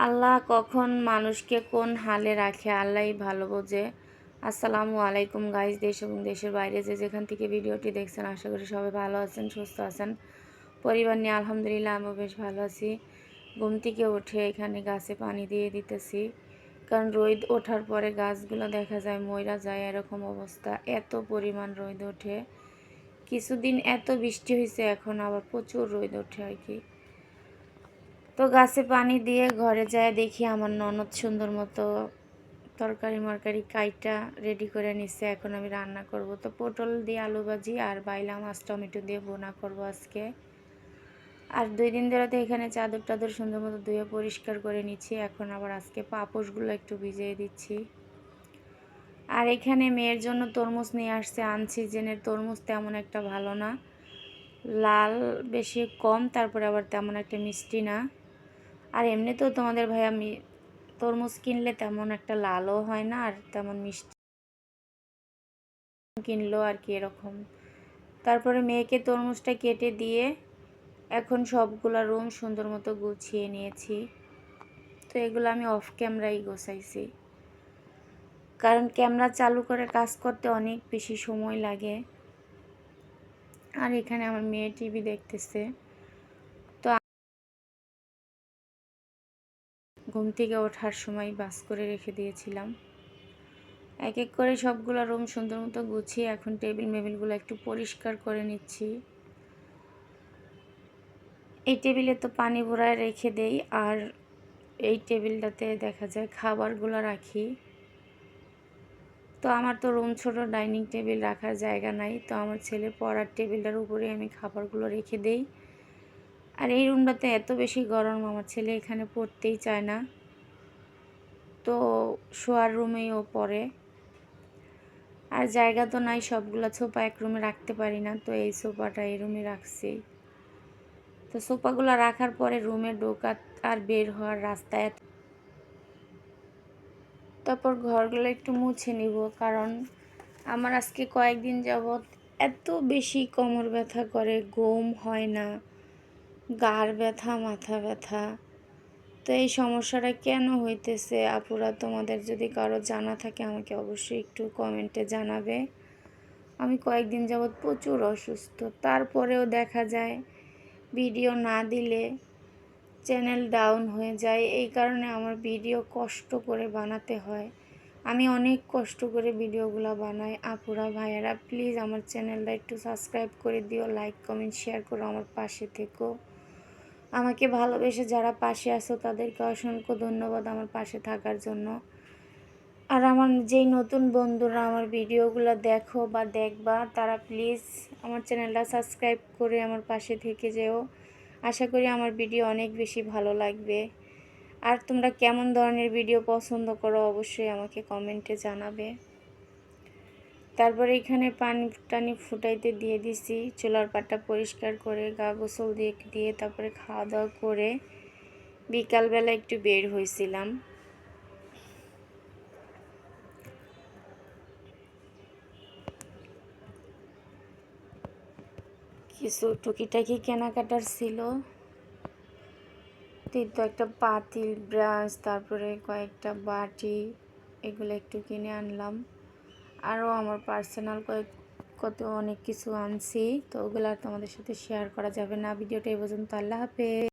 আল্লাহ কখন মানুষকে কোন হালে রাখে আল্লাহই ভালো বোঝে। আসসালামু আলাইকুম গাইজ, দেশ এবং দেশের বাইরে যে যেখান থেকে ভিডিওটি দেখছেন, আশা করি সবাই ভালো আছেন, সুস্থ আছেন। পরিবার নিয়ে আলহামদুলিল্লাহ আমিও বেশ ভালো আছি। ঘুম থেকে উঠে এখানে গাছে পানি দিয়ে দিতেছি, কারণ রোদ ওঠার পরে গাছগুলো দেখা যায় মইরা যায়, এরকম অবস্থা। এত পরিমাণ রোদ ওঠে, কিছুদিন এত বৃষ্টি হয়েছে, এখন আবার প্রচুর রোদ ওঠে আর কি। তো গাছে পানি দিয়ে ঘরে যায় দেখি আমার ননদ সুন্দর মতো তরকারি মরকারি কাইটা রেডি করে নিচ্ছে। এখন আমি রান্না করব। তো পটল দিয়ে আলু ভাজি আর বাইলা মাছ টমেটো দিয়ে বোনা করব আজকে। আর 2 দিন ধরে তো এখানে চাদর টাদর সুন্দর মতো ধুয়ে পরিষ্কার করে নিচ্ছি। এখন আবার আজকে পাপোশগুলো একটু ভিজিয়ে দিচ্ছি। আর এখানে মেয়ের জন্য তরমুজ নিয়ে আসছে। আনসিজনের তরমুজ তেমন একটা ভালো না, লাল বেশি কম, তারপরে আবার তেমন একটা মিষ্টি না। আর এমনিতেও তোমাদের ভাই আমি তরমুজ কিনলে তেমন একটা লালও হয় না, আর তেমন মিষ্টি কিনলেও আর কি এরকম। তারপরে মেয়েকে তরমুজটা কেটে দিয়ে এখন সবগুলা রুম সুন্দর মতো গুছিয়ে নিয়েছি। তো এগুলো আমি অফ ক্যামেরাই গোছাইছি, কারণ ক্যামেরা চালু করে কাজ করতে অনেক বেশি সময় লাগে। আর এখানে আমার মেয়ে টিভি দেখতেছে। তো ঘুম থেকে ওঠার সময় বাস করে রেখে দিয়েছিলাম। এক এক করে সবগুলো রুম সুন্দর মতো গুছিয়ে এখন টেবিল মেবিলগুলো একটু পরিষ্কার করে নিচ্ছি। এই টেবিলে তো পানি ভরায় রেখে দেই, আর এই টেবিলটাতে দেখা যায় খাবারগুলো রাখি। তো আমার তো রুম ছোট, ডাইনিং টেবিল রাখার জায়গা নাই, তো আমার ছেলে পড়ার টেবিলটার উপরে আমি খাবারগুলো রেখে দেই। আর এই রুমটাতে এত বেশি গরম, আমার ছেলে এখানে পড়তেই চায় না, তো শোয়ার রুমেই ও পড়ে। আর জায়গা তো নাই, সবগুলো সোফা এক রুমে রাখতে পারি না, তো এই সোফাটা এই রুমে রাখছি। তো সোফাগুলো রাখার পরে রুমে ঢোকা আর বের হওয়ার রাস্তায়, তারপর ঘরগুলো একটু মুছে নিব, কারণ আমার আজকে কয়েকদিন যাবৎ এত বেশি কোমর ব্যথা করে, ঘুম হয় না, গাড় ব্যথা, মাথা ব্যথা। তো এই সমস্যাটা কেন হইতেছে আপুরা, তোমাদের যদি কারো জানা থাকে আমাকে অবশ্যই একটু কমেন্টে জানাবে। আমি কয়েকদিন যাবৎ প্রচুর অসুস্থ, তারপরেও দেখা যায় ভিডিও না দিলে চ্যানেল ডাউন হয়ে যায়। এই কারণে আমার ভিডিও কষ্ট করে বানাতে হয়। আমি অনেক কষ্ট করে ভিডিওগুলো বানাই। আপুরা ভাইয়ারা প্লিজ আমার চ্যানেলটা একটু সাবস্ক্রাইব করে দিও, লাইক কমেন্ট শেয়ার করো, আমার পাশে থেকো। আমাকে ভালোবেসে যারা পাশে আছো তাদেরকে অসংখ্য ধন্যবাদ আমার পাশে থাকার জন্য। আর আমার যেই নতুন বন্ধুরা আমার ভিডিওগুলো দেখো বা দেখবা, তারা প্লিজ আমার চ্যানেলটা সাবস্ক্রাইব করে আমার পাশে থেকে যেও। আশা করি আমার ভিডিও অনেক বেশি ভালো লাগবে। আর তোমরা কেমন ধরনের ভিডিও পছন্দ করো অবশ্যই আমাকে কমেন্টে জানাবে। তারপরে এখানে পানি টানি ফুটাইতে দিয়ে দিছি, চুলার পাটটা পরিষ্কার করে গা গোসল দিয়ে তারপরে খাওয়া দাওয়া করে বিকালবেলা একটু বের হয়েছিলাম। কিছু টুকিটাকি কেনাকাটার ছিল, তো একটা পাতিল, ব্রাশ, তারপরে কয়েকটা বাটি, এগুলো একটু কিনে আনলাম। আরও আমার পার্সোনাল কত অনেক কিছু আনছি, তো ওগুলো আর তোমাদের সাথে শেয়ার করা যাবে না। ভিডিওটা এই পর্যন্ত। আল্লাহ হাফেজ।